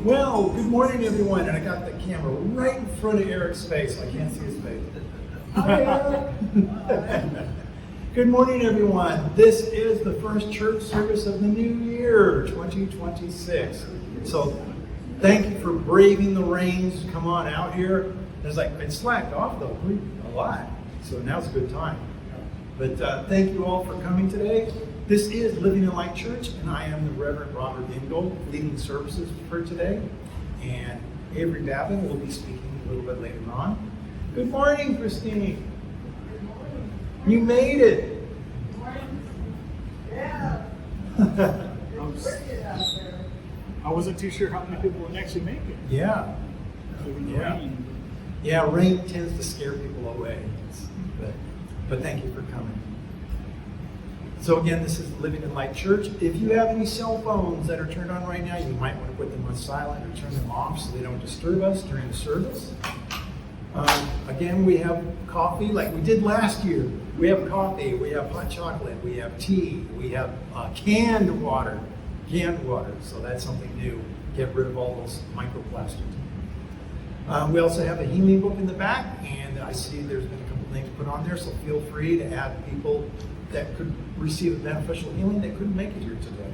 Well, good morning, everyone. And I got the camera right in front of Eric's face. I can't see his face. Hi, Eric. Good morning, everyone. This is the first church service of the new year, 2026. So thank you for braving the rains to come on out here. It slacked off, though, a lot. So now's a good time. But thank you all for coming today. This is Living in Light Church, and I am the Reverend Robert Ingold, leading services for today. And Avery Babon will be speaking a little bit later on. Good morning, Christine. Good morning. You made it. Good morning. Yeah. I wasn't too sure how many people would actually make it. Yeah. Yeah, rain tends to scare people away. But thank you for coming. So again, this is Living in Light Church. If you have any cell phones that are turned on right now, you might want to put them on silent or turn them off so they don't disturb us during the service. Again, we have coffee like we did last year. We have coffee, we have hot chocolate, we have tea, we have canned water. So that's something new. Get rid of all those microplastics. We also have a healing book in the back, and I see there's been a couple things put on there, so feel free to add people that could receive a beneficial healing that couldn't make it here today.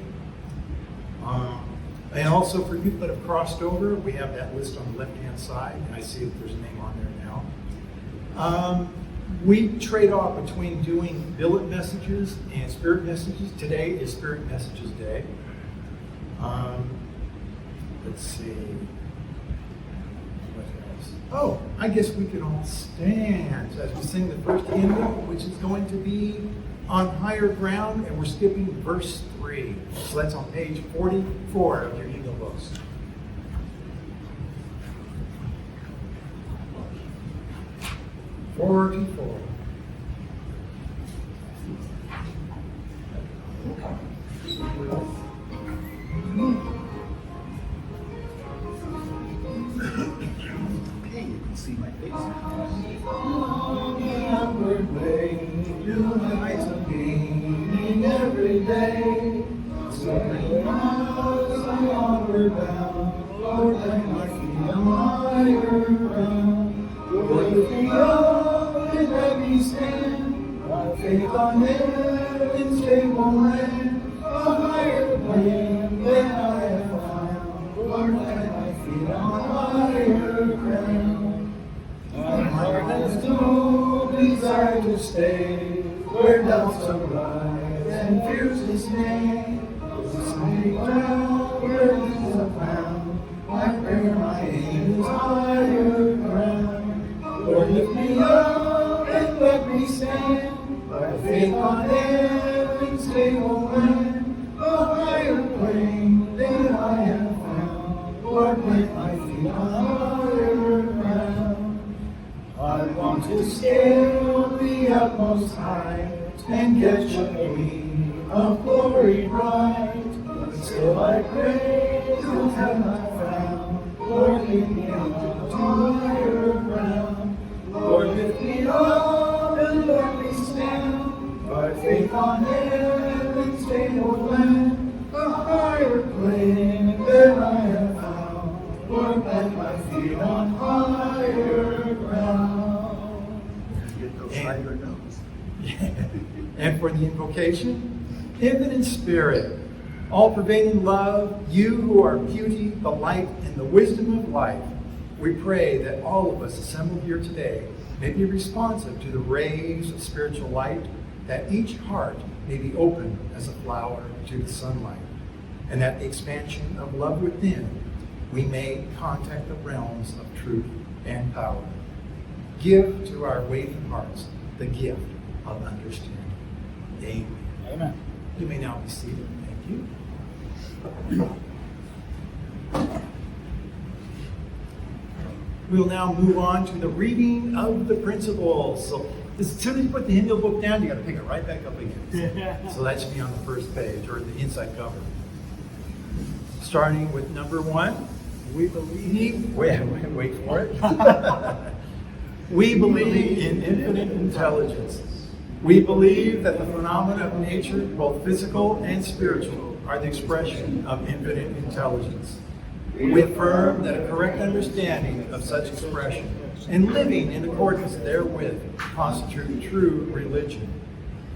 And also for you that have crossed over, we have that list on the left-hand side, and I see that there's a name on there now. We trade off between doing billet messages and spirit messages. Today is Spirit Messages Day. Let's see. Oh, I guess we could all stand as we sing the first hymn, which is going to be On Higher Ground, and we're skipping verse 3. So that's on page 44 of your hymnal books. "44. See my face. On the upward way, new heights of gaining every day. So many miles I'm onward bound, Lord, let my feet on higher ground. Lord, lift me up and let me stand, my faith on heaven's stable land, a higher plane than I have found. Lord, let my feet on higher ground. My heart has no desire to stay where doubts arise and fears dismay. Someday down where things are found, my prayer, my aim is higher ground. Lord, lift me up and let me stand, by faith on heaven's stable land, a higher plane than I have found. Lord, plant my feet on higher ground. I want to scale the utmost height and catch a gleam of glory bright. But still I pray till have I found, Lord, lead me up to higher ground. Lord, lift me up and let me stand, by faith on heaven's stable land, a higher plane than I have found. Lord, plant my feet on higher ground. And for the invocation, infinite spirit, all-pervading love, you who are beauty, the light, and the wisdom of life, we pray that all of us assembled here today may be responsive to the rays of spiritual light, that each heart may be open as a flower to the sunlight, and that the expansion of love within, we may contact the realms of truth and power. Give to our waiting hearts the gift of understanding. Amen. Amen. You may now be seated. Thank you. We'll now move on to the reading of the principles. So as soon as you put the hymnal book down, you got to pick it right back up again. So that should be on the first page or the inside cover. Starting with number 1. We believe. Wait for it. We believe in infinite intelligence. We believe that the phenomena of nature, both physical and spiritual, are the expression of infinite intelligence. We affirm that a correct understanding of such expression and living in accordance therewith constitute true religion.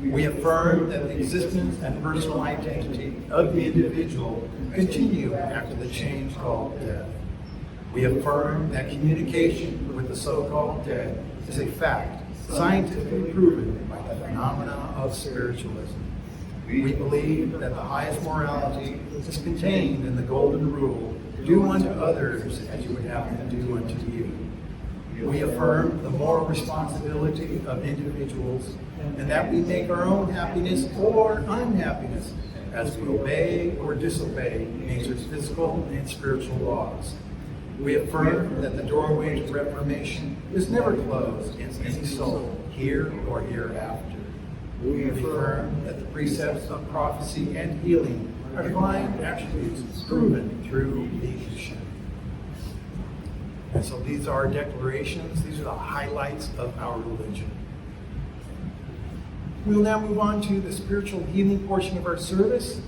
We affirm that the existence and personal identity of the individual continue after the change called death. We affirm that communication with the so-called dead is a fact scientifically proven by the phenomena of spiritualism. We believe that the highest morality is contained in the golden rule, do unto others as you would have them do unto you. We affirm the moral responsibility of individuals and that we make our own happiness or unhappiness as we obey or disobey nature's physical and spiritual laws. We affirm that the doorway to reformation is never closed against any soul, here or hereafter. We affirm that the precepts of prophecy and healing are divine attributes proven through leadership. And so these are our declarations. These are the highlights of our religion. We'll now move on to the spiritual healing portion of our service.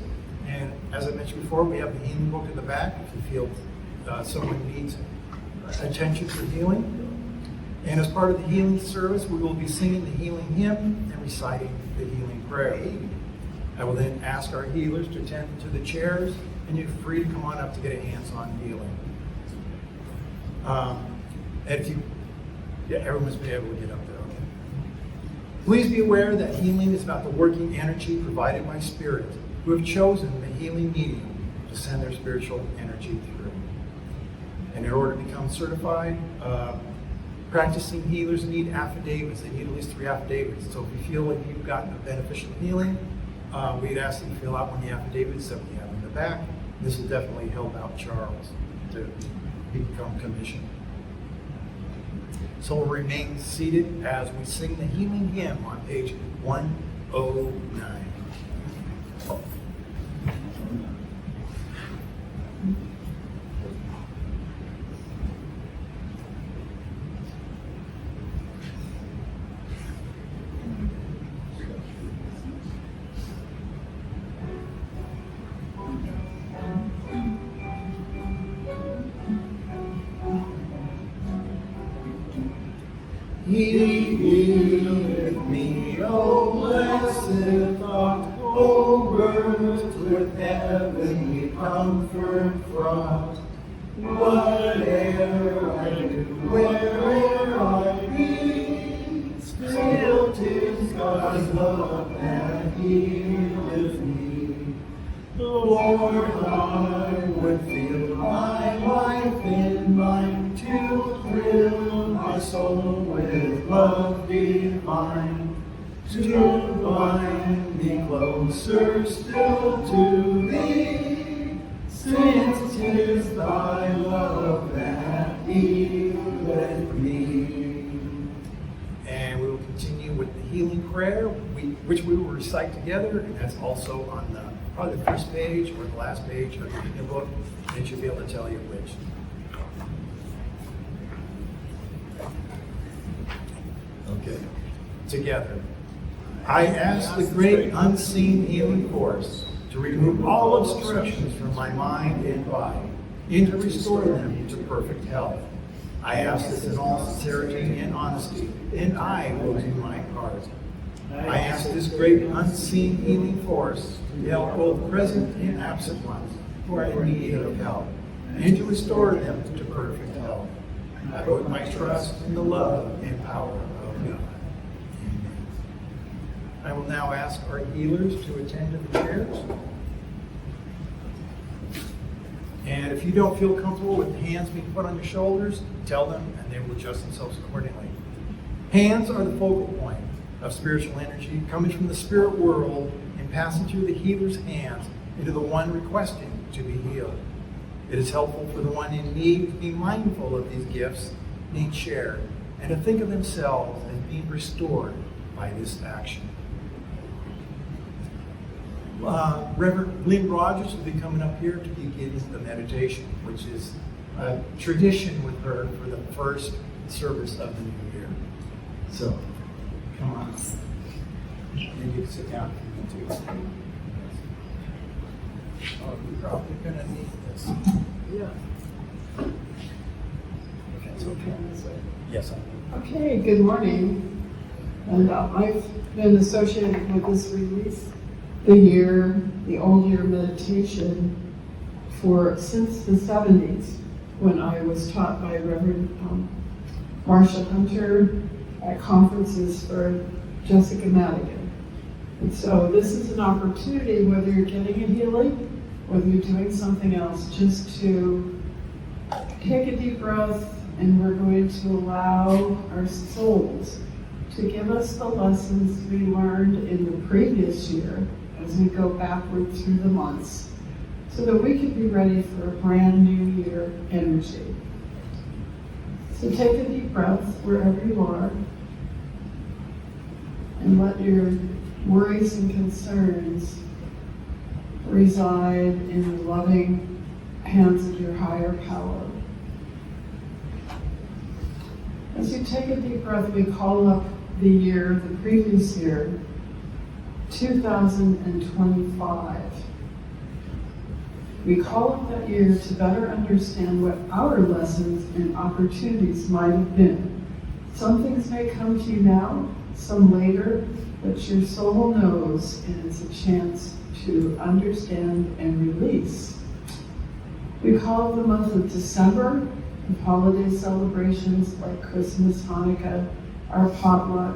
And as I mentioned before, we have the healing book in the back if you feel someone needs attention for healing. And as part of the healing service, we will be singing the healing hymn and reciting the healing prayer. I will then ask our healers to attend to the chairs, and you're free to come on up to get a hands-on healing. And if you, everyone's been able to get up there, okay. Please be aware that healing is about the working energy provided by Spirit, who have chosen the healing medium to send their spiritual energy through. And in order to become certified, practicing healers need affidavits. They need at least 3 affidavits. So if you feel like you've gotten a beneficial healing, we'd ask that you fill out one of the affidavits that we have in the back. This will definitely help out Charles to become commissioned. So we'll remain seated as we sing the healing hymn on page 109. He healeth me, O blessed thought, O birth with heavenly comfort fraught. Whate'er I do, where'er I be, still 'tis God's love that healeth me. Lord, I would feel my life in thine to thrill my soul with love divine, to bind me closer still to thee, since 'tis thy love that healeth me. And we will continue with the healing prayer, which we will recite together, and that's also on probably the first page or the last page of the healing book, and it should be able to tell you which. Okay, together. I ask the great unseen healing force to remove all obstructions from my mind and body, and to restore them to perfect health. I ask this in all sincerity and honesty, and I will do my part. I ask this great unseen healing force to help both present and absent ones who are in need of help, and to restore them to perfect health. I put my trust in the love and power of God. Amen. I will now ask our healers to attend to the chairs. And if you don't feel comfortable with the hands being put on your shoulders, tell them and they will adjust themselves accordingly. Hands are the focal point of spiritual energy coming from the spirit world and passing through the healer's hands into the one requesting to be healed. It is helpful for the one in need to be mindful of these gifts being shared and to think of themselves as being restored by this action. Reverend Lynn Rogers will be coming up here to begin the meditation, which is a tradition with her for the first service of the new year. So, come on. And you can sit down if you need to. probably gonna need this. Yeah. If it's okay. Yes, I Okay, good morning. And I've been associated with this release, the old year meditation, since the 70s, when I was taught by Reverend Marcia Hunter at conferences for Jessica Madigan. And so this is an opportunity, whether you're getting a healing, whether you're doing something else, just to take a deep breath, and we're going to allow our souls to give us the lessons we learned in the previous year as we go backward through the months, so that we can be ready for a brand new year energy. So take a deep breath wherever you are, and let your worries and concerns reside in the loving hands of your higher power. As you take a deep breath, we call up the previous year, 2025. We call up that year to better understand what our lessons and opportunities might have been. Some things may come to you now, some later, but your soul knows, and it's a chance to understand and release. We call the month of December, of holiday celebrations like Christmas, Hanukkah, our potluck.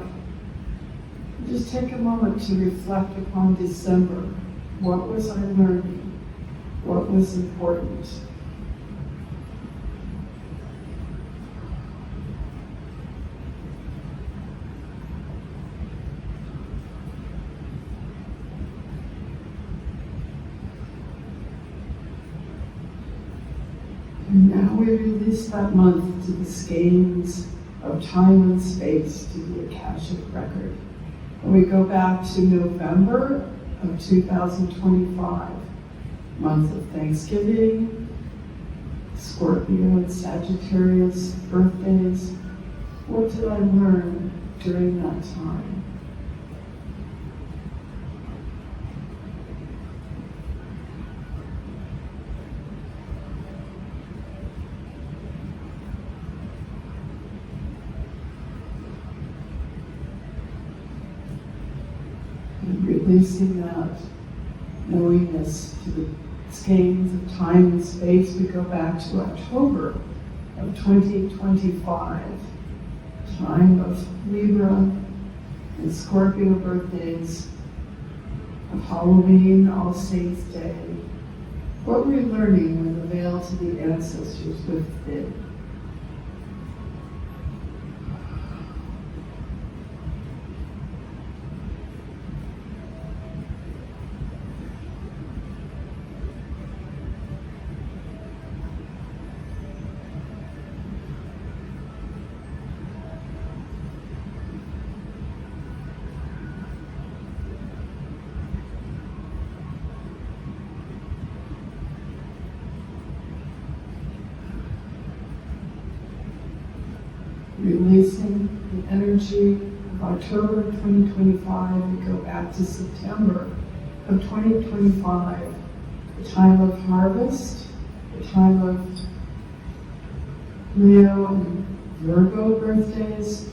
Just take a moment to reflect upon December. What was I learning? What was important? And now we release that month to the skeins of time and space, to the Akashic record. And we go back to November of 2025, month of Thanksgiving, Scorpio and Sagittarius birthdays. What did I learn during that time? And releasing that knowingness to the skeins of time and space, we go back to October of 2025, time of Libra and Scorpio birthdays, of Halloween, All Saints Day. What were you learning when the veil to the ancestors lifted? Releasing the energy of October 2025, we go back to September of 2025, the time of harvest, the time of Leo and Virgo birthdays,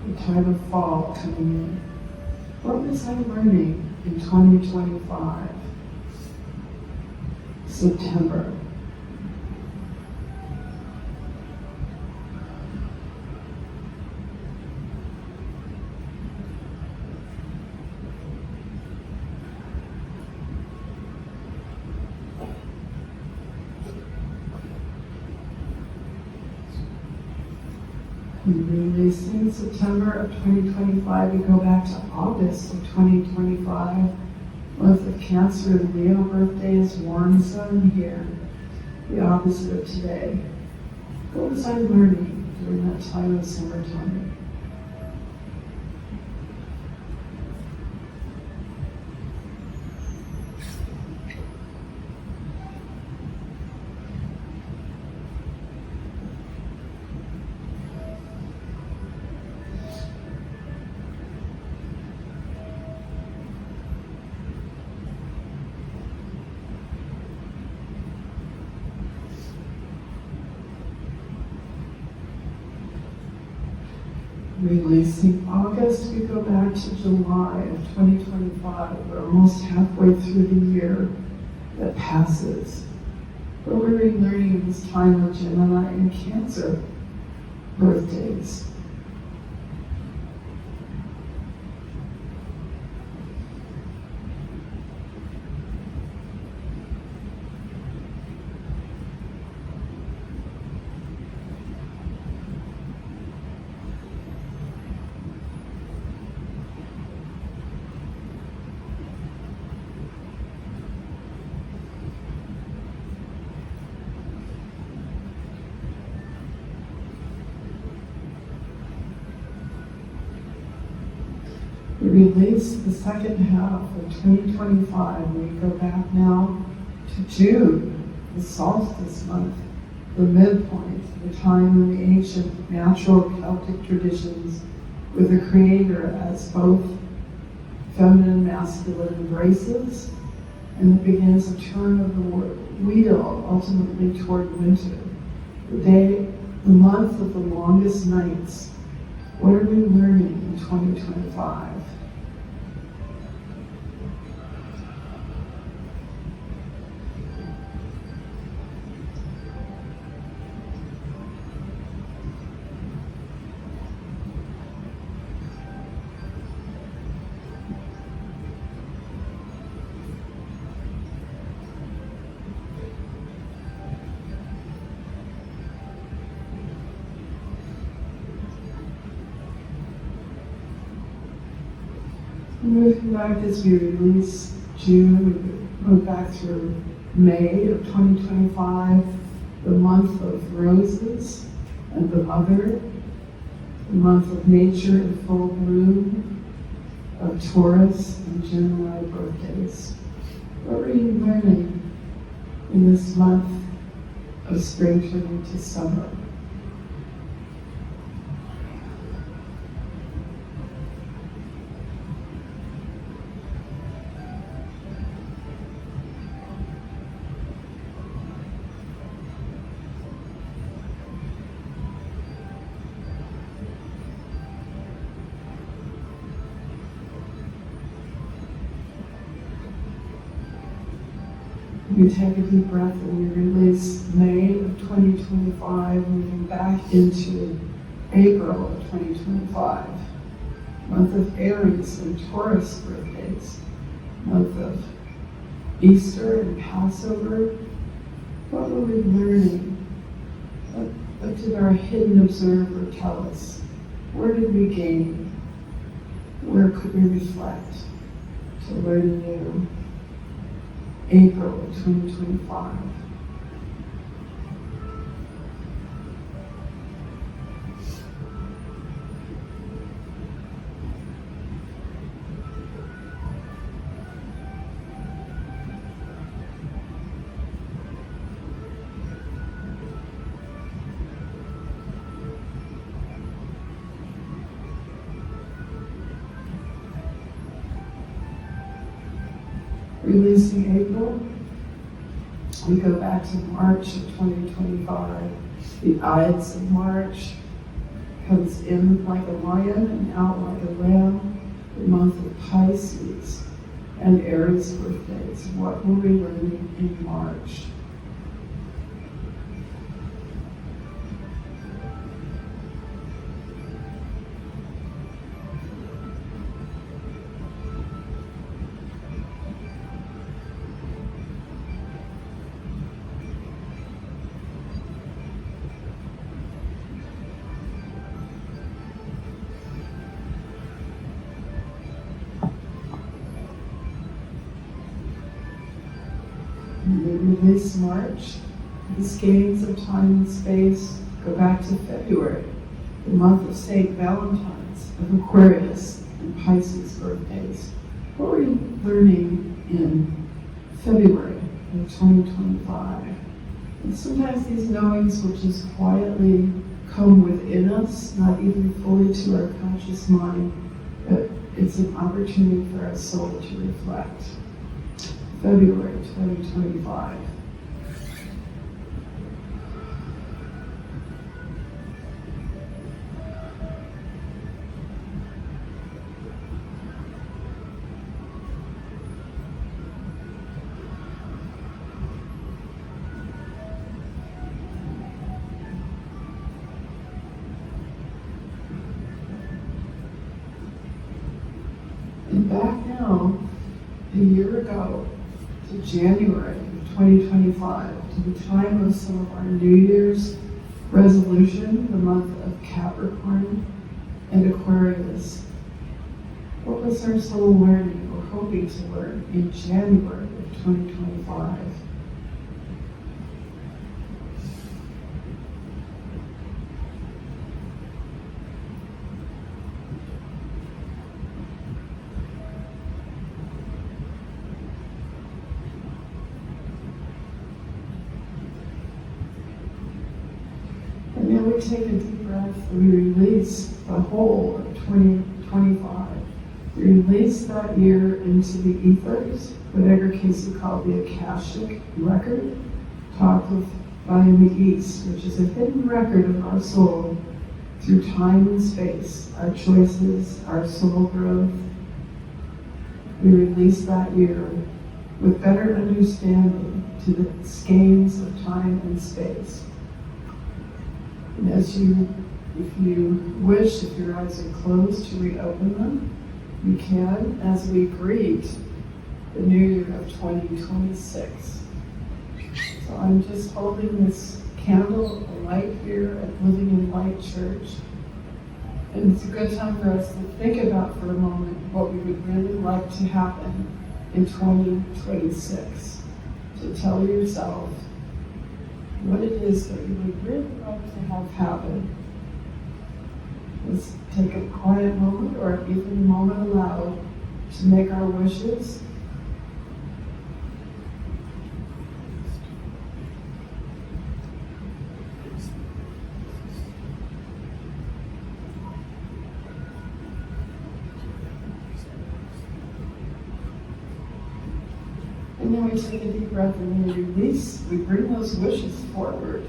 the time of fall coming in. What was I learning in 2025? September. Releasing September of 2025, we go back to August of 2025. Month of Cancer and Leo birthdays, warm sun here, the opposite of today. What was I learning during that time of summertime? Releasing August, we go back to July of 2025. We're almost halfway through the year that passes. What we're relearning in this time of Gemini and Cancer birthdays. We release the second half of 2025. We go back now to June, the solstice month, the midpoint, the time in the ancient natural Celtic traditions with the Creator as both feminine and masculine embraces, and it begins a turn of the wheel ultimately toward winter. The month of the longest nights. What are we learning in 2025? Moving back as we release June, we move back through May of 2025, the month of roses and the mother, the month of nature in full bloom, of Taurus and Gemini birthdays. What are you learning in this month of spring turning to summer? We take a deep breath and we release May of 2025, moving back into April of 2025, month of Aries and Taurus birthdays, month of Easter and Passover. What were we learning? What did our hidden observer tell us? Where did we gain? Where could we reflect to learn anew? April of 2025. Releasing April, we go back to March of 2025. The Ides of March comes in like a lion and out like a lamb. The month of Pisces and Aries birthdays. What were we learning in March? We release March. These gains of time and space go back to February, the month of St. Valentine's, of Aquarius and Pisces birthdays. What were you learning in February of 2025? And sometimes these knowings will just quietly come within us, not even fully to our conscious mind, but it's an opportunity for our soul to reflect. February 2025. back now, a year ago, to January of 2025, to the time of some of our New Year's resolution, the month of Capricorn and Aquarius. What was our soul learning or hoping to learn in January of 2025? And then we take a deep breath and we release the whole of 2025. We release that year into the ethers, whatever case you call the Akashic record, talked of by in the East, which is a hidden record of our soul through time and space, our choices, our soul growth. We release that year with better understanding to the skeins of time and space. And if you wish, if your eyes are closed, to reopen them, you can as we greet the new year of 2026. So I'm just holding this candle, a light here at Living in Light Church. And it's a good time for us to think about for a moment what we would really like to happen in 2026. So tell yourself what it is that you would really like to have happen. Let's take a quiet moment or even a moment aloud to make our wishes. And then we take a deep breath and we release, we bring those wishes forward.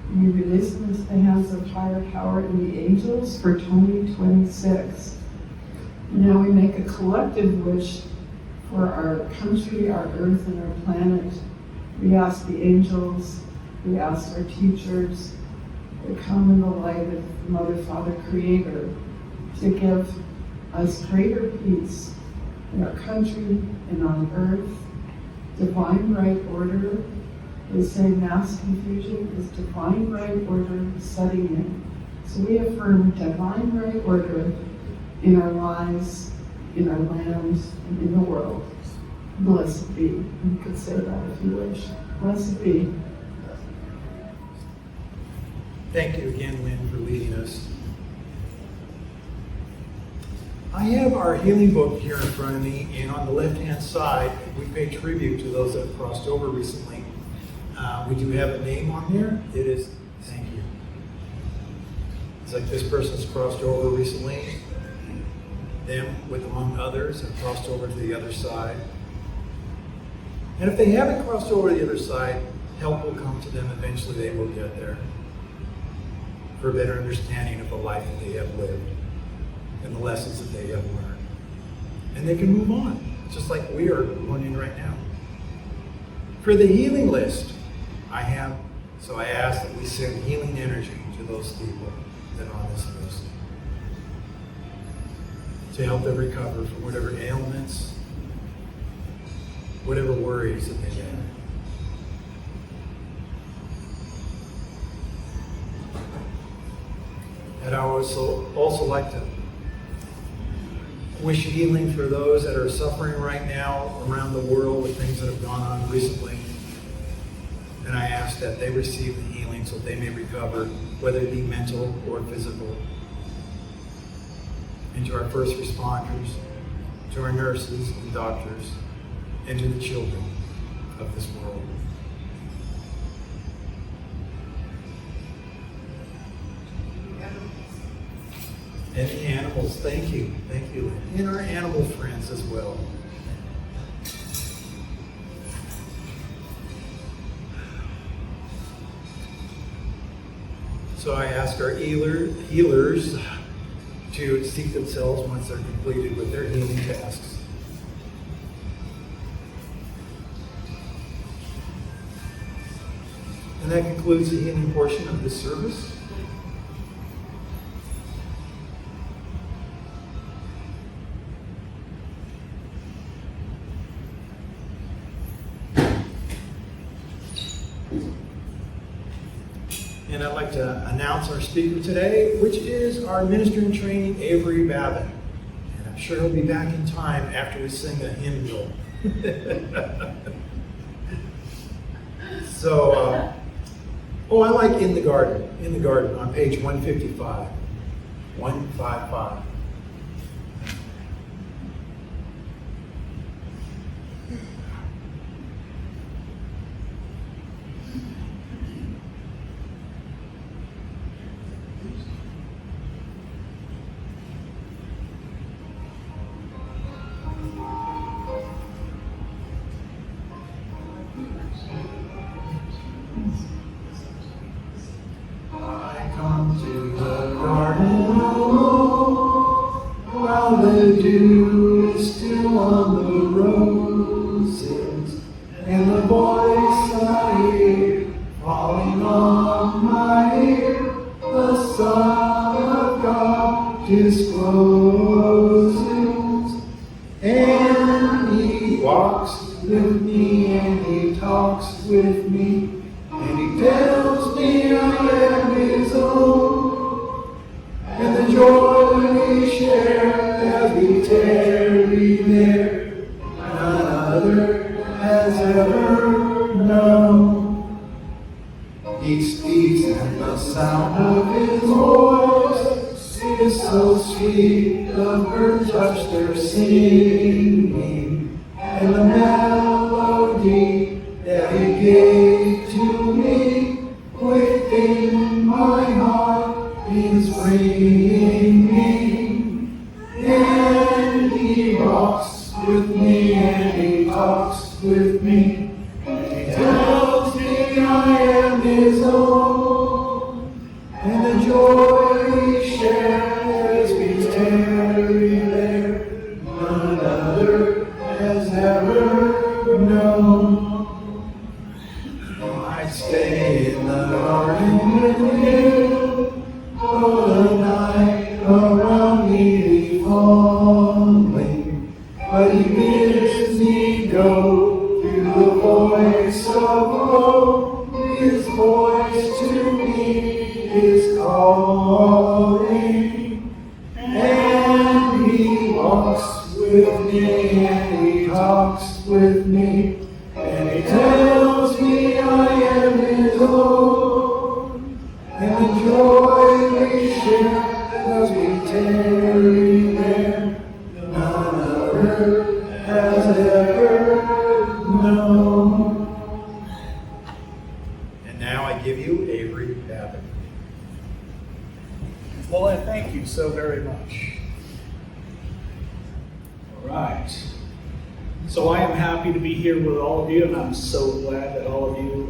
And we release them into the hands of higher power and the angels for 2026. And now we make a collective wish for our country, our earth, and our planet. We ask the angels, we ask our teachers to come in the light of the Mother, Father, Creator to give us greater peace in our country and on earth. Divine right order. They say mass confusion is divine right order setting in. So we affirm divine right order in our lives, in our land, and in the world. Blessed be. You could say that if you wish. Blessed be. Thank you again, Lynn, for leading us. I have our healing book here in front of me, and on the left-hand side, we pay tribute to those that have crossed over recently. We do have a name on there. It is, thank you. It's like this person's crossed over recently. Them, with among others, have crossed over to the other side. And if they haven't crossed over to the other side, help will come to them. Eventually they will get there for a better understanding of the life that they have lived and the lessons that they have learned. And they can move on, just like we are learning right now. For the healing list, I ask that we send healing energy to those people that are on this list to help them recover from whatever ailments, whatever worries that they have. And I would also like to wish healing for those that are suffering right now around the world with things that have gone on recently. And I ask that they receive the healing so they may recover, whether it be mental or physical. And to our first responders, to our nurses and doctors, and to the children of this world. And the animals, thank you, and our animal friends as well. So I ask our healers to seek themselves once they're completed with their healing tasks. And that concludes the healing portion of this service. And I'd like to announce our speaker today, which is our minister in training, Avery Babon. And I'm sure he'll be back in time after we sing a hymnal. So, I like In the Garden on page 155. 155. I come to the garden while the dew is still on the roses, and the voice I hear falling on my ear, the Son of God discloses, and He walks with me and He talks with me, and He tells me I am His own, and the joy we share as we tarry there, none other has ever known. He speaks and the sound of His voice is so sweet, the birds hush their singing, and the melody that He gave to me within my heart is bringing me. And He walks with me and He talks with me, and He tells me I am His own, and the joy we share as we tarry there, none other has ever known. I stay in the garden with you, though the night around me be falling, but He bids me go through the voice of hope. His voice to me is calling, and He walks with me and He talks with me, and He tells me I am His own, and the joy we share as we tarry there, none other has ever known. And now I give you Avery Babon. Well, I thank you so very much. All right. So I am happy to be here with all of you, and I'm so glad that all of you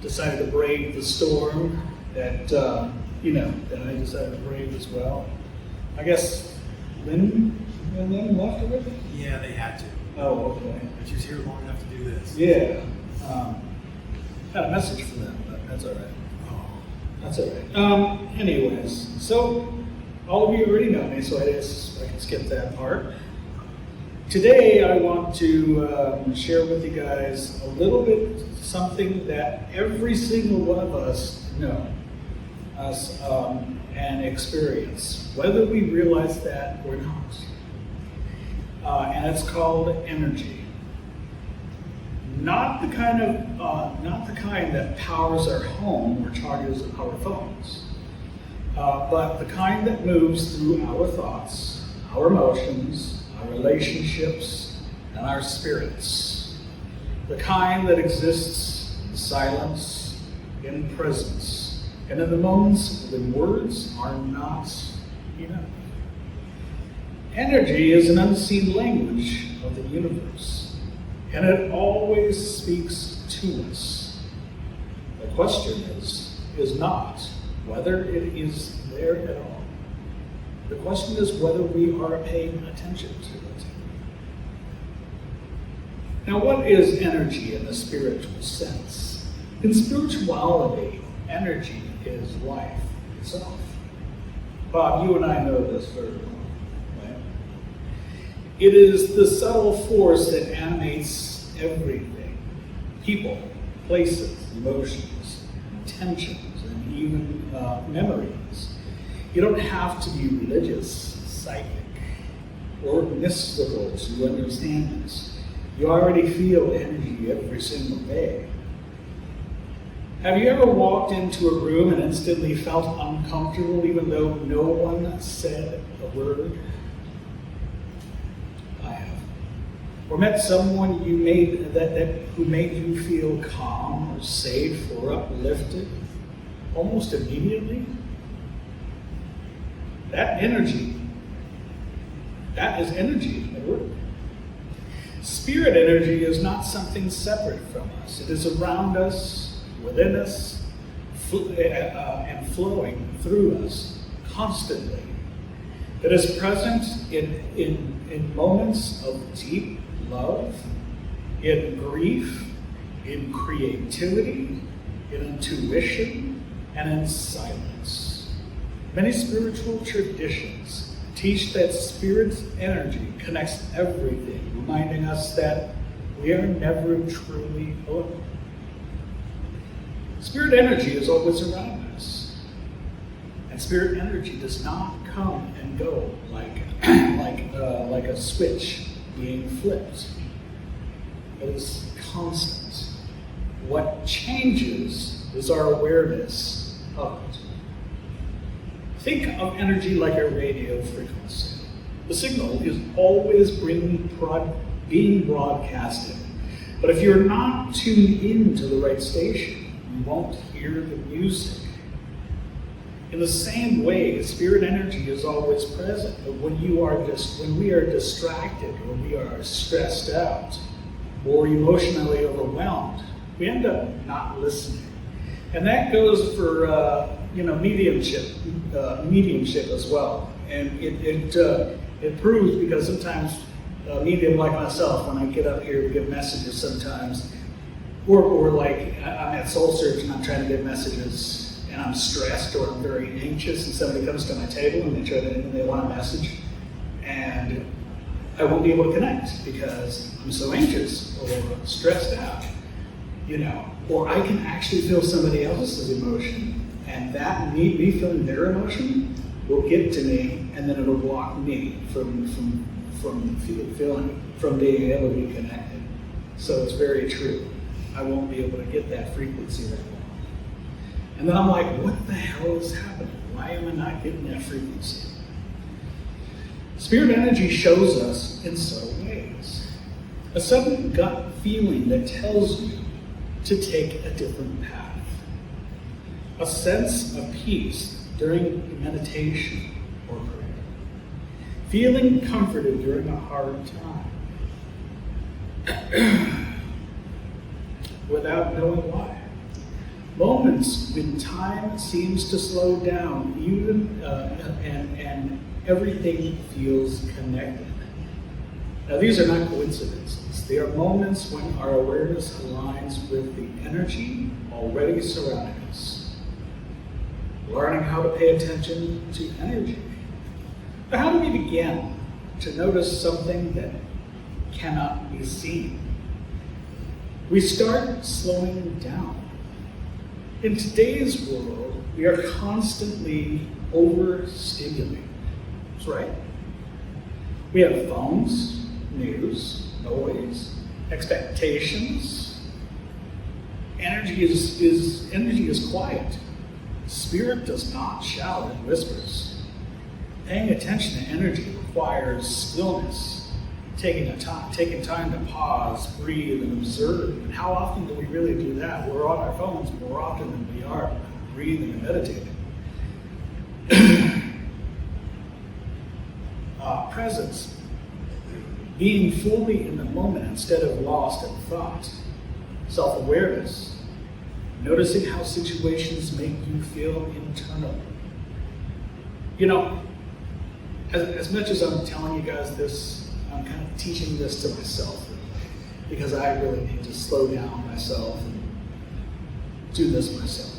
decided to brave the storm that that I decided to brave as well. I guess Lynn left already? Yeah, they had to. Oh, okay. But she was here long enough to do this. Yeah. Had a message for them, but that's all right. Oh. That's all right. Anyways, so all of you already know me, so I guess I can skip that part. Today, I want to share with you guys a little bit something that every single one of us know and experience, whether we realize that or not. And it's called energy. Not the kind that powers our home or charges our phones, but the kind that moves through our thoughts, our emotions, our relationships, and our spirits. The kind that exists in silence, in presence, and in the moments when words are not enough. Energy is an unseen language of the universe, and it always speaks to us. The question is not whether it is there at all. The question is whether we are paying attention to it. Now, what is energy in the spiritual sense? In spirituality, energy is life itself. Bob, you and I know this very well, right? It is the subtle force that animates everything. People, places, emotions, intentions and even memories. You don't have to be religious, psychic, or mystical to understand this. You already feel energy every single day. Have you ever walked into a room and instantly felt uncomfortable even though no one said a word? I have. Or met someone who made you feel calm or safe or uplifted almost immediately? That energy, that is energy at work. Spirit energy is not something separate from us. It is around us, within us, and flowing through us constantly. It is present in moments of deep love, in grief, in creativity, in intuition, and in silence. Many spiritual traditions teach that spirit's energy connects everything, reminding us that we are never truly alone. Spirit energy is always around us. And spirit energy does not come and go like a switch being flipped. It is constant. What changes is our awareness of it. Think of energy like a radio frequency. The signal is always being broadcasted. But if you're not tuned into the right station, you won't hear the music. In the same way, spirit energy is always present. But when we are distracted, or we are stressed out, or emotionally overwhelmed, we end up not listening. And that goes for mediumship as well. And it proves, because sometimes a medium like myself, when I get up here to give messages sometimes, or like I'm at Soul Search and I'm trying to get messages and I'm stressed or I'm very anxious and somebody comes to my table and they want a message and I won't be able to connect because I'm so anxious or stressed out, or I can actually feel somebody else's emotion, and that me feeling their emotion will get to me, and then it'll block me from being able to be connected. So it's very true. I won't be able to get that frequency that long. And then I'm like, what the hell is happening? Why am I not getting that frequency? Spirit energy shows us in subtle ways. A sudden gut feeling that tells you to take a different path. A sense of peace during meditation or prayer. Feeling comforted during a hard time. Without knowing why. Moments when time seems to slow down, and everything feels connected. Now, these are not coincidences. They are moments when our awareness aligns with the energy already surrounding us. Learning how to pay attention to energy. But how do we begin to notice something that cannot be seen? We start slowing down. In today's world, we are constantly overstimulated. That's right. We have phones, news, noise, expectations. Energy is quiet. Spirit does not shout and whispers. Paying attention to energy requires stillness, taking time to pause, breathe, and observe. And how often do we really do that? We're on our phones more often than we are breathing and meditating. Presence, being fully in the moment instead of lost in thought. Self-awareness, noticing how situations make you feel internally. As much as I'm telling you guys this, I'm kind of teaching this to myself because I really need to slow down myself and do this myself.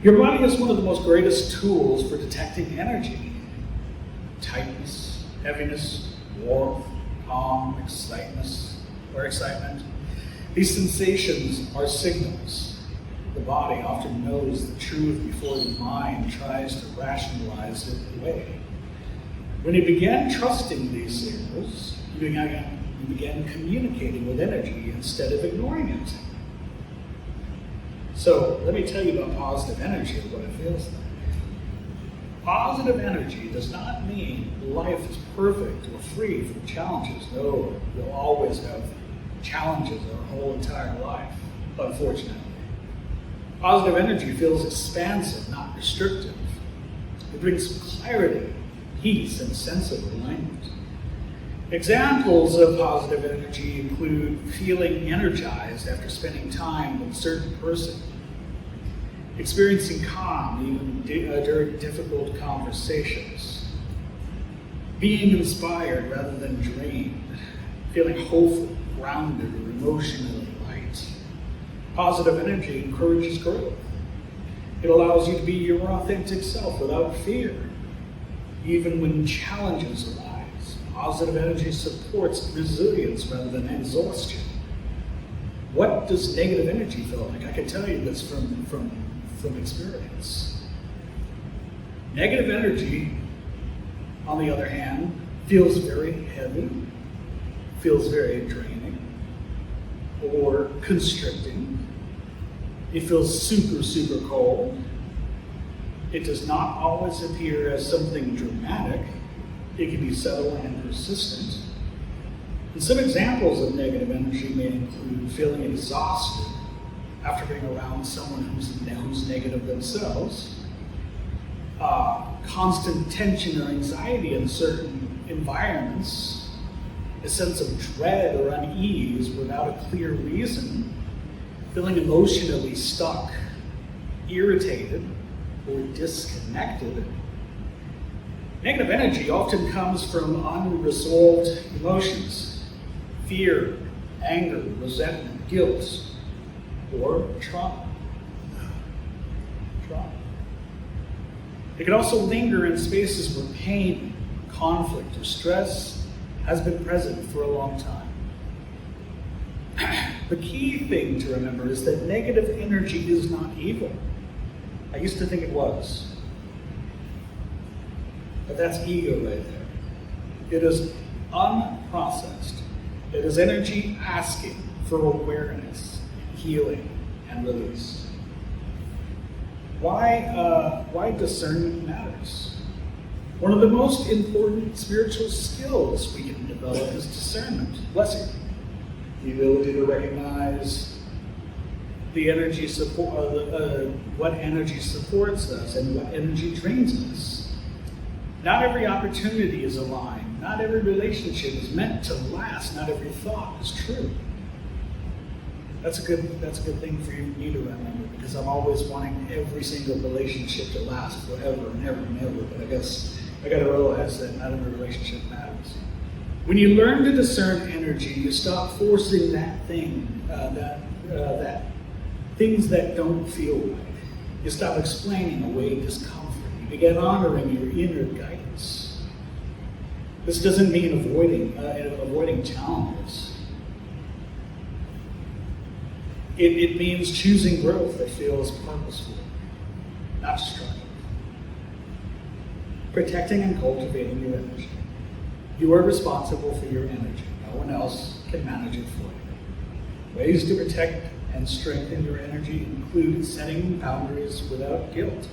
Your body is one of the most greatest tools for detecting energy. Tightness, heaviness, warmth, calm, excitement. These sensations are signals. The body often knows the truth before the mind tries to rationalize it away. When you begin trusting these signals, you began communicating with energy instead of ignoring it. So let me tell you about positive energy and what it feels like. Positive energy does not mean life is perfect or free from challenges. No, you'll always have challenges our whole entire life, unfortunately. Positive energy feels expansive, not restrictive. It brings clarity, peace, and sense of alignment. Examples of positive energy include feeling energized after spending time with a certain person, experiencing calm even during difficult conversations, being inspired rather than drained, feeling hopeful, grounded, or emotionally light. Positive energy encourages growth. It allows you to be your authentic self without fear, even when challenges arise. Positive energy supports resilience rather than exhaustion. What does negative energy feel like? I can tell you this from experience. Negative energy, on the other hand, feels very heavy, feels very draining, or constricting. It feels super, super cold. It does not always appear as something dramatic. It can be subtle and persistent. And some examples of negative energy may include feeling exhausted after being around someone who's negative themselves, constant tension or anxiety in certain environments, a sense of dread or unease without a clear reason, feeling emotionally stuck, irritated, or disconnected. Negative energy often comes from unresolved emotions, fear, anger, resentment, guilt, or trauma. It can also linger in spaces where pain, conflict, or stress has been present for a long time. The key thing to remember is that negative energy is not evil. I used to think it was. But that's ego right there. It is unprocessed. It is energy asking for awareness, healing, and release. Why discernment matters? One of the most important spiritual skills we can develop is discernment. Bless you. The ability to recognize the energy support, what energy supports us and what energy drains us. Not every opportunity is aligned. Not every relationship is meant to last. Not every thought is true. That's a good thing for me to remember, because I'm always wanting every single relationship to last forever and ever and ever. But I guess I got to realize that not every relationship matters. When you learn to discern energy, you stop forcing that things that don't feel right. You stop explaining away discomfort. You begin honoring your inner guidance. This doesn't mean avoiding challenges. It means choosing growth that feels purposeful, not destructive. Protecting and cultivating your energy. You are responsible for your energy. No one else can manage it for you. Ways to protect and strengthen your energy include setting boundaries without guilt,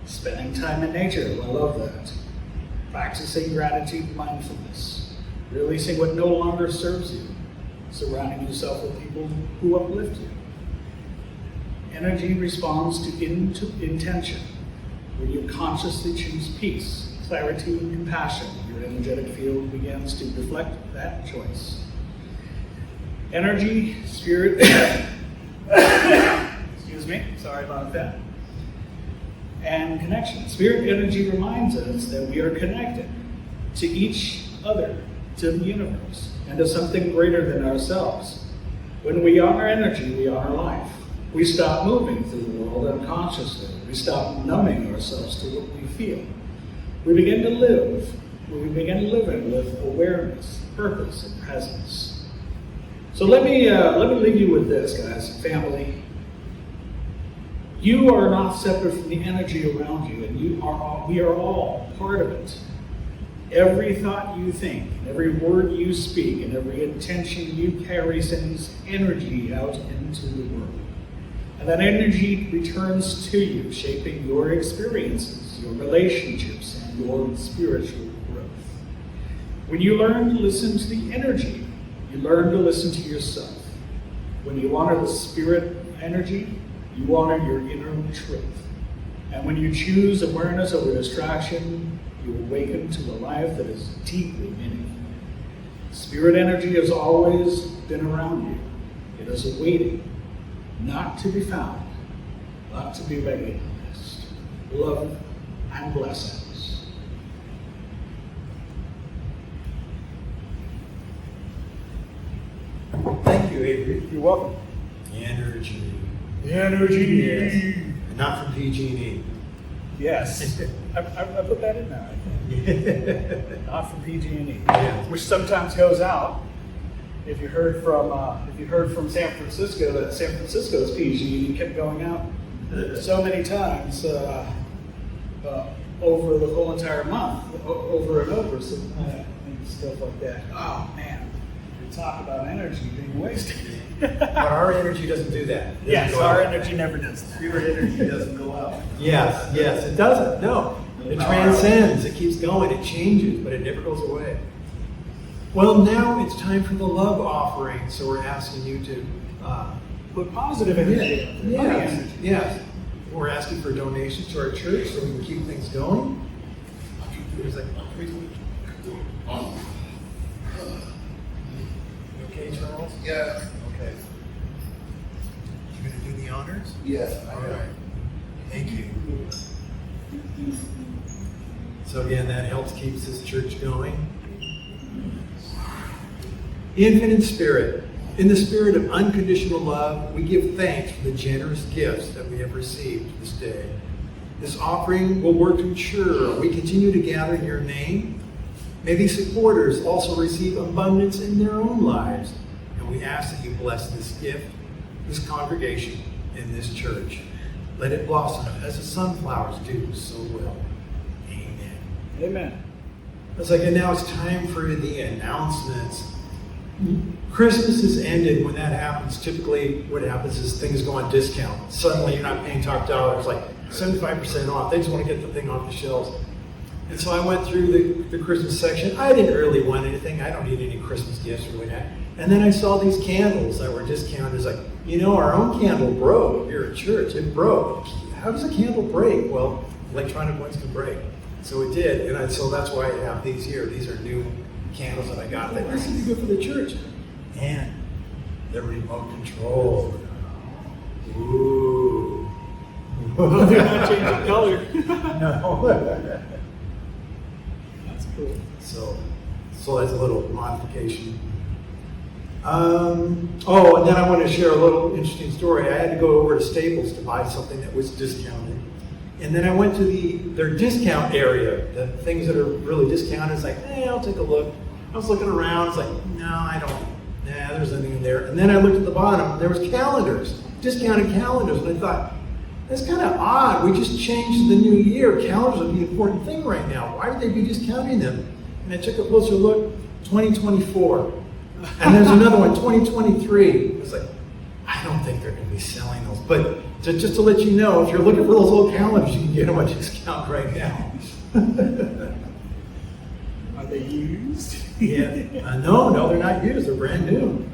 spending time in nature, I love that, practicing gratitude and mindfulness, releasing what no longer serves you, surrounding yourself with people who uplift you. Energy responds to intention. When you consciously choose peace, clarity, and compassion, your energetic field begins to reflect that choice. Energy, spirit, excuse me, sorry about that, and connection. Spirit energy reminds us that we are connected to each other, to the universe, and to something greater than ourselves. When we honor energy, we honor life. We stop moving through the world unconsciously. We stop numbing ourselves to what we feel. We begin to live. We begin living with awareness, purpose, and presence. So let me leave you with this, guys, family. You are not separate from the energy around you, and we are all part of it. Every thought you think, and every word you speak, and every intention you carry sends energy out into the world. And that energy returns to you, shaping your experiences, your relationships, and your spiritual growth. When you learn to listen to the energy, you learn to listen to yourself. When you honor the spirit energy, you honor your inner truth. And when you choose awareness over distraction, you awaken to a life that is deeply meaningful. Spirit energy has always been around you. It is awaiting, not to be found, but to be recognized. Love and blessings. Thank you, Avery. You're welcome. Energy. Energy. Yes. And not from PG&E. Yes. I put that in there, I think. Not from PG&E, Yeah. which sometimes goes out. If you heard from San Francisco that San Francisco's PG&E kept going out so many times over the whole entire month, over and over, so and stuff like that. Oh man, we talk about energy being wasted. But our energy doesn't do that. It doesn't Yes, go our out. energy never does that. Spirit energy doesn't go out. Yes, it doesn't. No. It transcends. It keeps going. It changes, but it never goes away. Well, now it's time for the love offering. So we're asking you to Put positive energy out there. Money yes, energy. yes. We're asking for donations to our church so we can keep things going. There's like, you okay, Charles? Yeah. Okay. You gonna do the honors? Yes. All right. Thank you. So again, that helps keeps this church going. Infinite Spirit. In the spirit of unconditional love, we give thanks for the generous gifts that we have received this day. This offering will work to ensure we continue to gather in your name. May these supporters also receive abundance in their own lives. And we ask that you bless this gift, this congregation, and this church. Let it blossom as the sunflowers do so well. Amen. Amen. It's like, and now it's time for the announcements. Christmas is ended. When that happens, typically what happens is things go on discount. Suddenly you're not paying top dollar. It's like 75% off. They just want to get the thing off the shelves. And so I went through the Christmas section. I didn't really want anything. I don't need any Christmas gifts or whatnot. And then I saw these candles that were discounted. It's like, our own candle broke here at church. It broke. How does a candle break? Well, electronic ones can break. So it did. And so that's why I have these here. These are new candles that I got. That this would be good for the church. And they're remote controlled. Ooh. They're not changing color. No. That's cool. So that's a little modification. And then I want to share a little interesting story. I had to go over to Staples to buy something that was discounted. And then I went to their discount area, the things that are really discounted. It's like, I'll take a look. I was looking around. It's like, there's nothing in there. And then I looked at the bottom. There was calendars, discounted calendars. And I thought, that's kind of odd. We just changed the new year. Calendars are the important thing right now. Why would they be discounting them? And I took a closer look, 2024. And there's another one, 2023. It was like, I don't think they're going to be selling those. But just to let you know, if you're looking for those old calendars, you can get them at a discount right now. Are they used? Yeah. No, they're not used. They're brand new.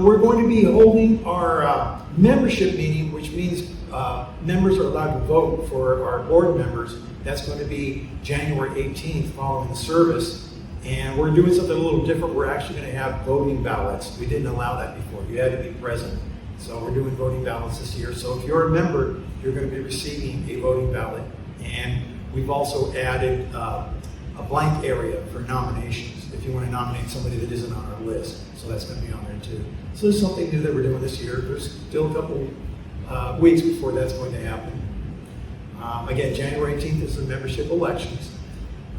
We're going to be holding our membership meeting, which means members are allowed to vote for our board members. That's going to be January 18th following the service. And we're doing something a little different. We're actually going to have voting ballots. We didn't allow that before. You had to be present. So we're doing voting ballots this year. So if you're a member, you're going to be receiving a voting ballot. And we've also added a blank area for nominations if you want to nominate somebody that isn't on our list. So that's going to be on there too. So there's something new that we're doing this year. There's still a couple weeks before that's going to happen. Again, January 18th is the membership elections.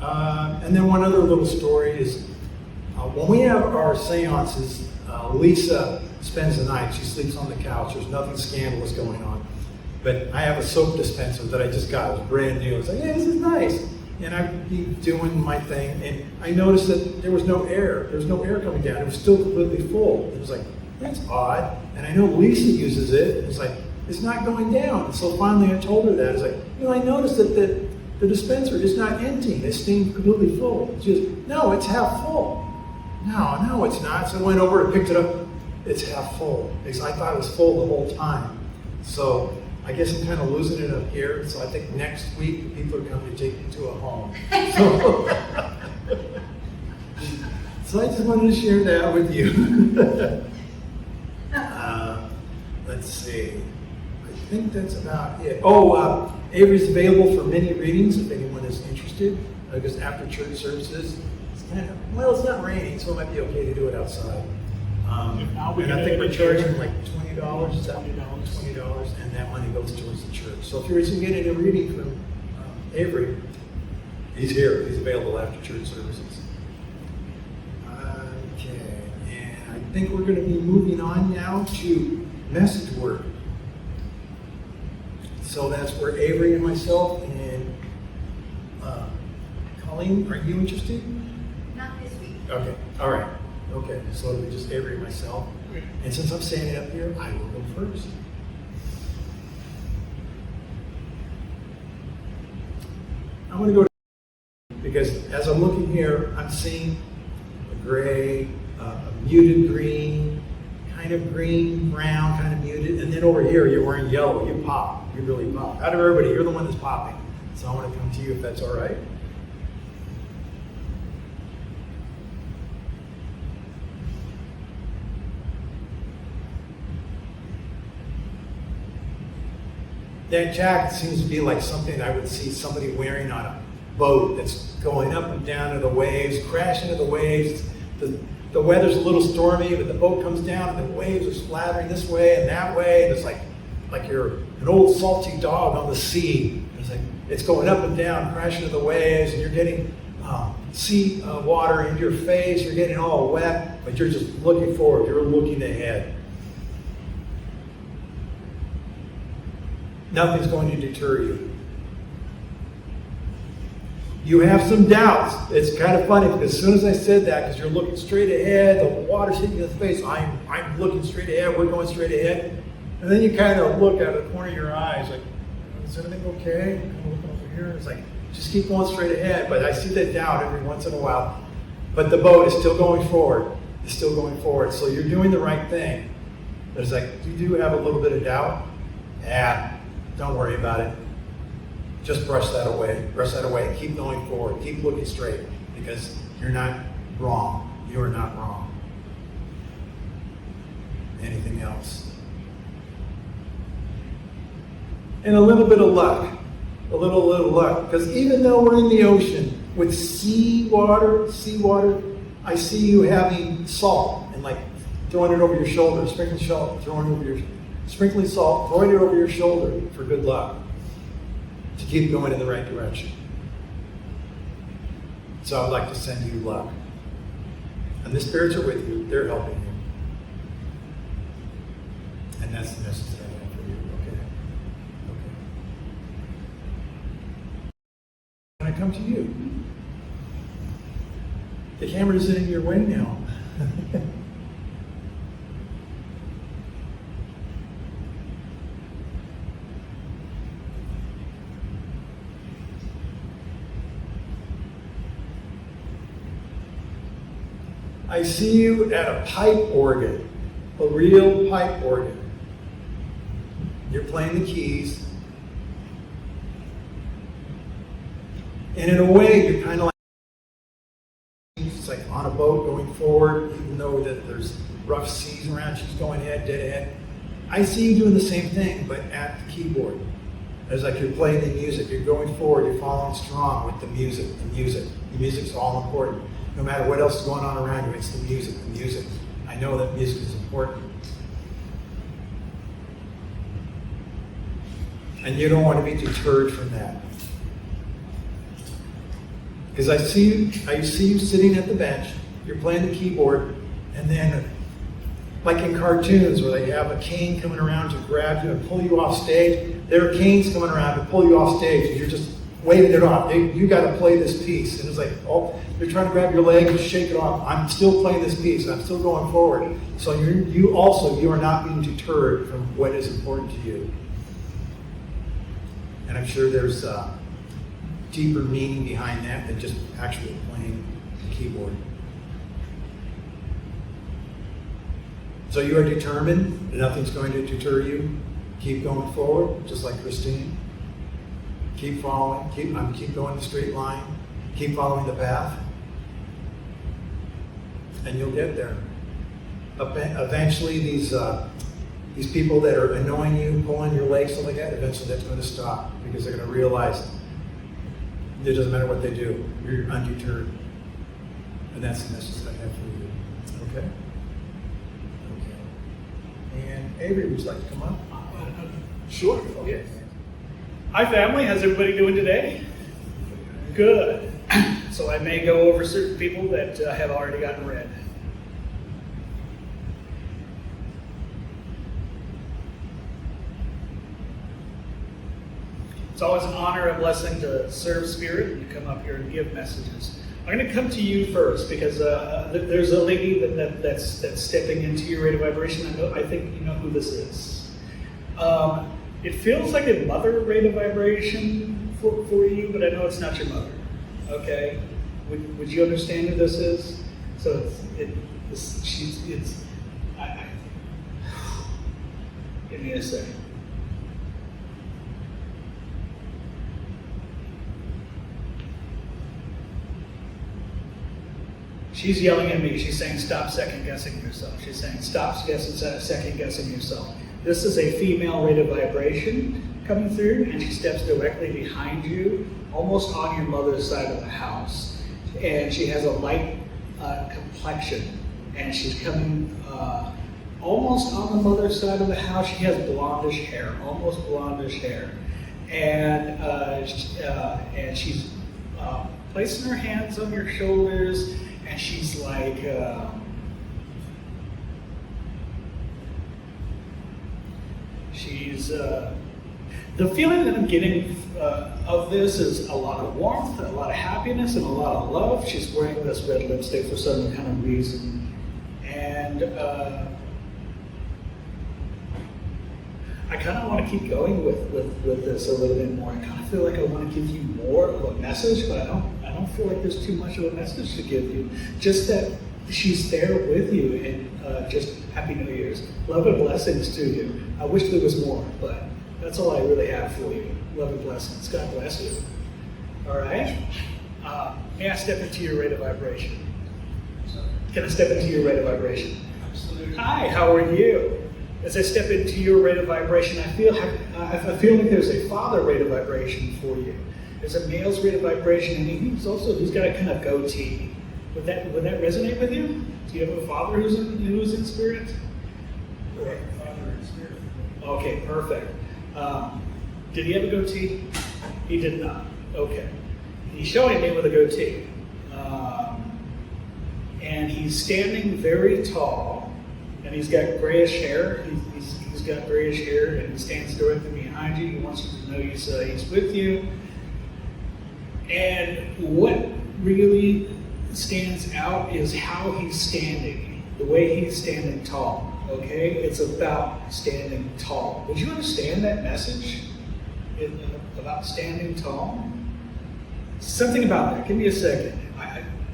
And then one other little story is when we have our seances, Lisa spends the night. She sleeps on the couch. There's nothing scandalous going on. But I have a soap dispenser that I just got. It was brand new. I was like, yeah, this is nice. And I'd be doing my thing, and I noticed that there was no air. There was no air coming down. It was still completely full. It was like, that's odd. And I know Lisa uses it. It's like, it's not going down. And so finally I told her that. It's like, I noticed that the dispenser is not emptying. It's staying completely full. She goes, no, it's half full. No, it's not. So I went over and picked it up. It's half full. Because I thought it was full the whole time. So I guess I'm kind of losing it up here. So I think next week people are coming to take me to a home. So I just wanted to share that with you. Let's see. I think that's about it. Oh, Avery's available for mini readings if anyone is interested. Because after church services, it's kind of, well, it's not raining, so it might be okay to do it outside. And I think we're charging like $20. Is that $20? And that money goes towards the church. So if you're interested in getting a reading from Avery, he's here. He's available after church services. Okay, and I think we're going to be moving on now to message work. So that's where Avery and myself and Colleen, are you interested? Not this week. Okay, all right. Okay, so it'll be just Avery and myself. And since I'm standing up here, I will go first. I'm going to go because as I'm looking here, I'm seeing a gray, a muted green, kind of green, brown, kind of muted, and then over here you're wearing yellow. You pop. You really pop. Out of everybody, you're the one that's popping. So I want to come to you if that's all right. That jacket seems to be like something I would see somebody wearing on a boat that's going up and down to the waves, crashing into the waves. The weather's a little stormy, but the boat comes down and the waves are splattering this way and that way. And it's like you're an old salty dog on the sea. It's like it's going up and down, crashing into the waves, and you're getting sea water into your face. You're getting all wet, but you're just looking forward. You're looking ahead. Nothing's going to deter you. You have some doubts. It's kind of funny because as soon as I said that, because you're looking straight ahead, the water's hitting you in the face, I'm looking straight ahead, we're going straight ahead. And then you kind of look out of the corner of your eyes like, is everything okay? I'm kind of looking over here. It's like, just keep going straight ahead. But I see that doubt every once in a while. But the boat is still going forward. It's still going forward. So you're doing the right thing. But it's like, you do have a little bit of doubt. Yeah. Don't worry about it. Just brush that away. Brush that away. Keep going forward. Keep looking straight because you're not wrong. You are not wrong. Anything else? And a little bit of luck. A little luck. Because even though we're in the ocean with seawater, I see you having salt and like throwing it over your shoulder, sprinkling salt, sprinkling salt, throwing it over your shoulder for good luck to keep going in the right direction. So I'd like to send you luck. And the spirits are with you. They're helping you. And that's the message that I have for you. Okay? Can I come to you? The camera isn't in your way now. I see you at a pipe organ, a real pipe organ. You're playing the keys. And in a way, you're kind of like, it's like on a boat going forward, even though that there's rough seas around, she's going ahead, dead ahead. I see you doing the same thing, but at the keyboard. It's like you're playing the music, you're going forward, you're following strong with the music. The music's all important. No matter what else is going on around you, it's the music. I know that music is important. And you don't want to be deterred from that. Because I see you sitting at the bench, you're playing the keyboard, and then, like in cartoons where they have a cane coming around to grab you and pull you off stage, there are canes coming around to pull you off stage, and you're just waving it off. You got to play this piece. And it's like, oh, they're trying to grab your leg and shake it off. I'm still playing this piece. I'm still going forward. So you are not being deterred from what is important to you. And I'm sure there's deeper meaning behind that than just actually playing the keyboard. So you are determined that nothing's going to deter you. Keep going forward, just like Christine. Keep following. Keep going the straight line. Keep following the path, and you'll get there. Eventually, these people that are annoying you, pulling your legs, stuff like that, eventually that's going to stop because they're going to realize it doesn't matter what they do. You're undeterred, and that's the message I have for you. Okay. And Avery, would you like to come up? Sure. Okay. Hi, family. How's everybody doing today? Good. So I may go over certain people that have already gotten read. It's always an honor and blessing to serve Spirit and to come up here and give messages. I'm going to come to you first because there's a lady that's stepping into your rate of vibration. I think you know who this is. It feels like a mother rate of vibration for you, but I know it's not your mother. Okay, would you understand who this is? So give me a second. She's yelling at me. She's saying, stop second guessing yourself. She's saying, stop second guessing yourself. This is a female rate of vibration coming through, and she steps directly behind you, almost on your mother's side of the house. And she has a light complexion, and she's coming almost on the mother's side of the house. She has blondish hair, almost blondish hair. And she's placing her hands on your shoulders, and she's like, the feeling that I'm getting of this is a lot of warmth, a lot of happiness, and a lot of love. She's wearing this red lipstick for some kind of reason. And I kind of want to keep going with this a little bit more. I kind of feel like I want to give you more of a message, but I don't feel like there's too much of a message to give you. Just that she's there with you, and just Happy New Year's. Love and blessings to you. I wish there was more, but that's all I really have for you. Love and blessings. God bless you. All right? May I step into your rate of vibration? Can I step into your rate of vibration? Absolutely. Hi, how are you? As I step into your rate of vibration, I feel like there's a father rate of vibration for you. There's a male's rate of vibration, and he's got a kind of goatee. Would that resonate with you? Do you have a father who's in spirit? Father in spirit. Okay, perfect. Did he have a goatee? He did not. Okay. He's showing me with a goatee. And he's standing very tall, and he's got grayish hair. He's got grayish hair, and he stands directly behind you. He wants you to know he's with you. And what really stands out is how he's standing, the way he's standing tall. Okay? It's about standing tall. Would you understand that message about standing tall? Something about that. Give me a second.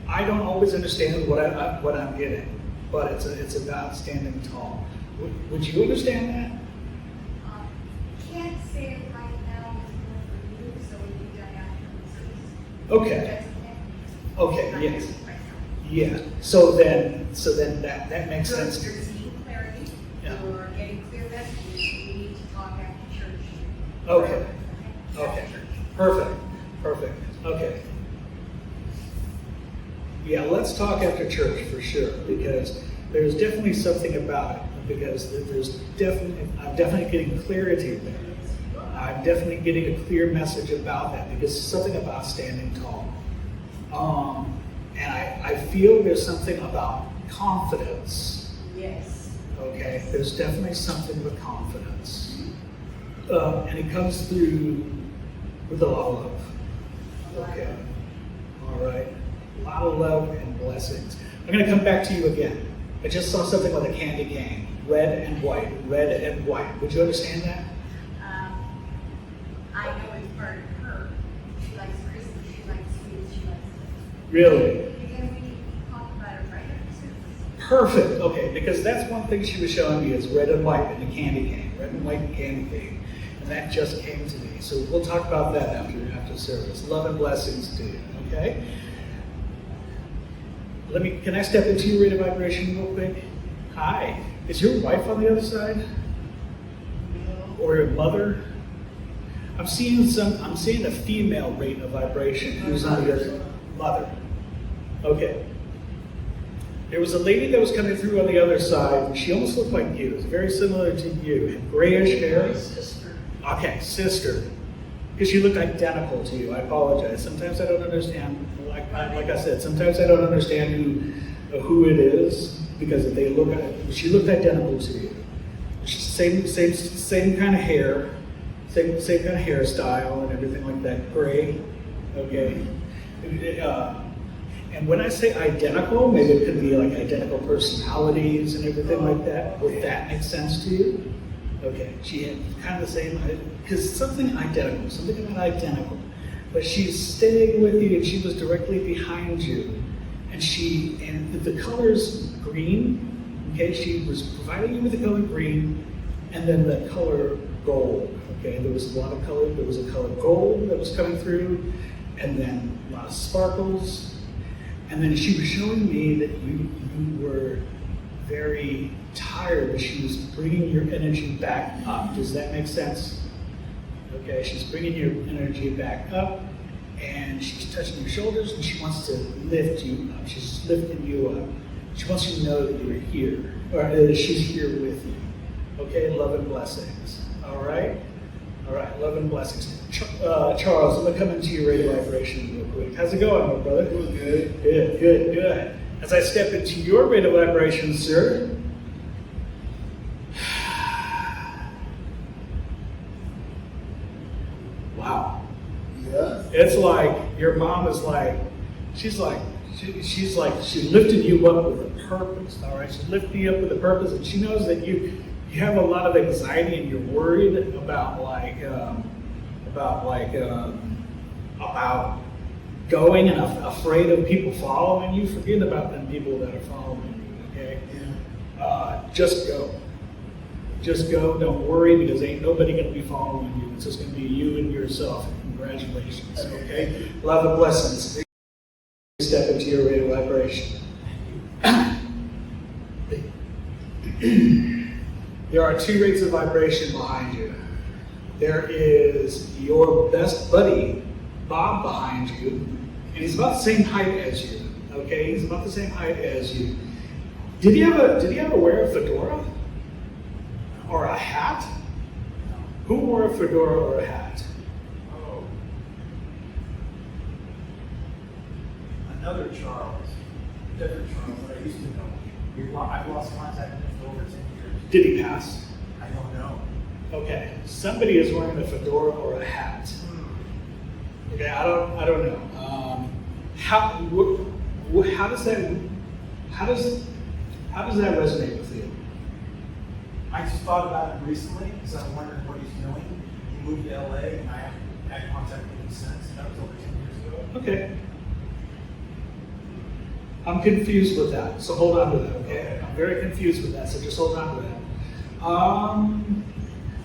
I don't always understand what I'm getting, but it's about standing tall. Would you understand that? Can't say it right now. It's more for you, so we can die after. Okay. Okay. Yes. Yeah. So then that makes So sense. if you're seeking clarity, Yeah. or getting clear messages, we need to talk after church. Okay. After Okay. church. Perfect. Okay. Yeah, let's talk after church for sure, because there's definitely something about it. Because I'm definitely getting clarity there. I'm definitely getting a clear message about that, because something about standing tall. And I feel there's something about confidence. Yes. Okay, there's definitely something with confidence. And it comes through with a lot of love. Okay, all right. A lot of love and blessings. I'm going to come back to you again. I just saw something with a candy cane. Red and white, red and white. Would you understand that? I know it's part of her. She likes Christmas, she likes sweets, she likes Really? Because we talk about it right after service. Perfect. Okay, because that's one thing she was showing me is red and white and a candy cane. Red and white and candy cane. And that just came to me. So we'll talk about that after service. Love and blessings to you. Okay? Can I step into your rate of vibration real quick? Hi. Is your wife on the other side? Or your mother? I'm seeing a female rate of vibration who's on the other mother. Okay. There was a lady that was coming through on the other side, and she almost looked like you. It was very similar to you. Had grayish hair. Sister. Okay, sister. Because she looked identical to you. I apologize. Sometimes I don't understand. Like I said, sometimes I don't understand who it is because she looked identical to you. Same kind of hair, same kind of hairstyle and everything like that. Gray. Okay. And when I say identical, maybe it could be like identical personalities and everything like that. Would that make sense to you? Okay, she had kind of the same, because something about identical. But she's staying with you and she was directly behind you. And the color's green, okay? She was providing you with the color green and then the color gold, okay? There was a lot of color. There was a color gold that was coming through and then a lot of sparkles. And then she was showing me that you were very tired, but she was bringing your energy back up. Does that make sense? Okay, she's bringing your energy back up, and she's touching your shoulders, and she wants to lift you up. She's lifting you up. She wants you to know that you're here, or that she's here with you. Okay, love and blessings. All right? All right, love and blessings. Charles, I'm going to come into your rate of vibration real quick. How's it going, my brother? Doing good. Good, good, good. As I step into your rate of vibration, sir, wow. Yeah. It's like your mom is like, she lifted you up with a purpose, all right? She's lifting you up with a purpose, and she knows that you have a lot of anxiety and you're worried about going and afraid of people following you. Forget about them people that are following you, okay? Yeah. Just go. Just go. Don't worry, because ain't nobody going to be following you. It's just going to be you and yourself. Congratulations, okay? Love and blessings. Step into your rate of vibration. There are two rates of vibration behind you. There is your best buddy, Bob, behind you, and he's about the same height as you. Okay, he's about the same height as you. Did he ever wear a fedora or a hat? Who wore a fedora or a hat? Oh. Another Charles. Different Charles that I used to know. I've lost contact with him for over 10 years. Did he pass? I don't know. Okay, somebody is wearing a fedora or a hat. Okay, I don't know. How does that resonate with you? I just thought about it recently because I'm wondering what he's doing. He moved to LA and I haven't had contact with him since. That was over 10 years ago. Okay. I'm confused with that, so hold on to that, okay? I'm very confused with that, so just hold on to that.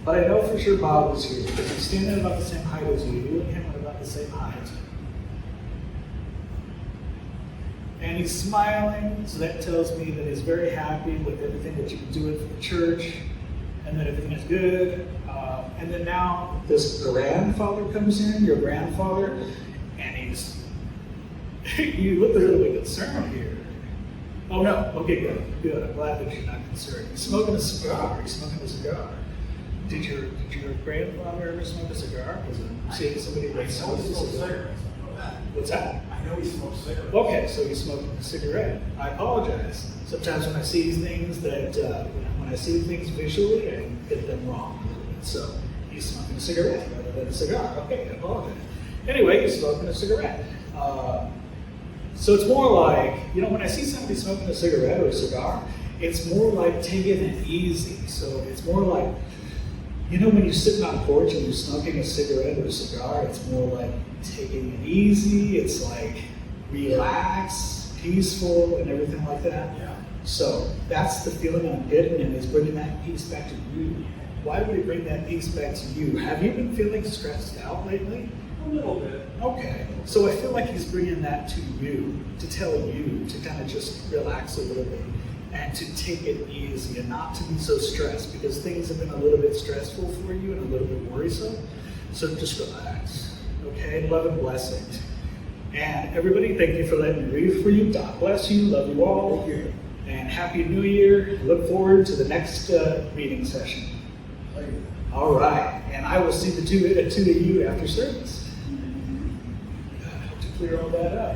But I know for sure Bob was here because he's standing about the same height as you. You and him are about the same height. And he's smiling, so that tells me that he's very happy with everything that you're doing for the church and that everything is good. And then now this grandfather comes in, your grandfather, and you look a little bit concerned here. Oh no, okay, good. I'm glad that you're not concerned. He's smoking a cigar. Did your grandfather ever smoke a cigar? Because I'm seeing somebody that smokes a cigar. that. What's that? I know he smokes cigarettes. Okay, so he's smoking a cigarette. I apologize. Sometimes when I see things that, when I see things visually, I get them wrong. So he's smoking a cigarette rather than a cigar. Okay, I apologize. Anyway, he's smoking a cigarette. So it's more like, when I see somebody smoking a cigarette or a cigar, it's more like taking it easy. So it's more like, when you're sitting on a porch and you're smoking a cigarette or a cigar, it's more like taking it easy. It's like relaxed, peaceful, and everything like that. Yeah. So that's the feeling I'm getting, and it's bringing that peace back to you. Why would it bring that peace back to you? Have you been feeling stressed out lately? A little bit. Okay, so I feel like he's bringing that to you, to tell you to kind of just relax a little bit and to take it easy and not to be so stressed, because things have been a little bit stressful for you and a little bit worrisome. So just relax, okay? Love and blessings. And everybody, thank you for letting me read for you. God bless you. Love you all. Thank you. And Happy New Year. Look forward to the next meeting session. All right, and I will see the two of you after service. To clear all that up.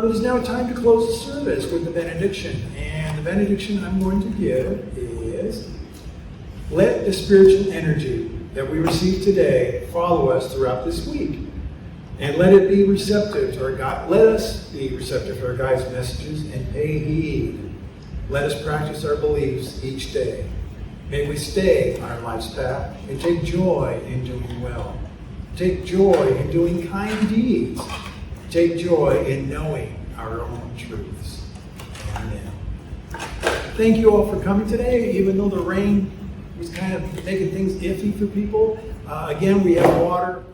It is now time to close the service with the benediction. And the benediction I'm going to give is, let the spiritual energy that we receive today follow us throughout this week. And let it be receptive to our God. Let us be receptive to our God's messages and pay heed. Let us practice our beliefs each day. May we stay on our life's path and take joy in doing well. Take joy in doing kind deeds. Take joy in knowing our own truths. Amen. Thank you all for coming today, even though the rain was kind of making things iffy for people. Again, we have water.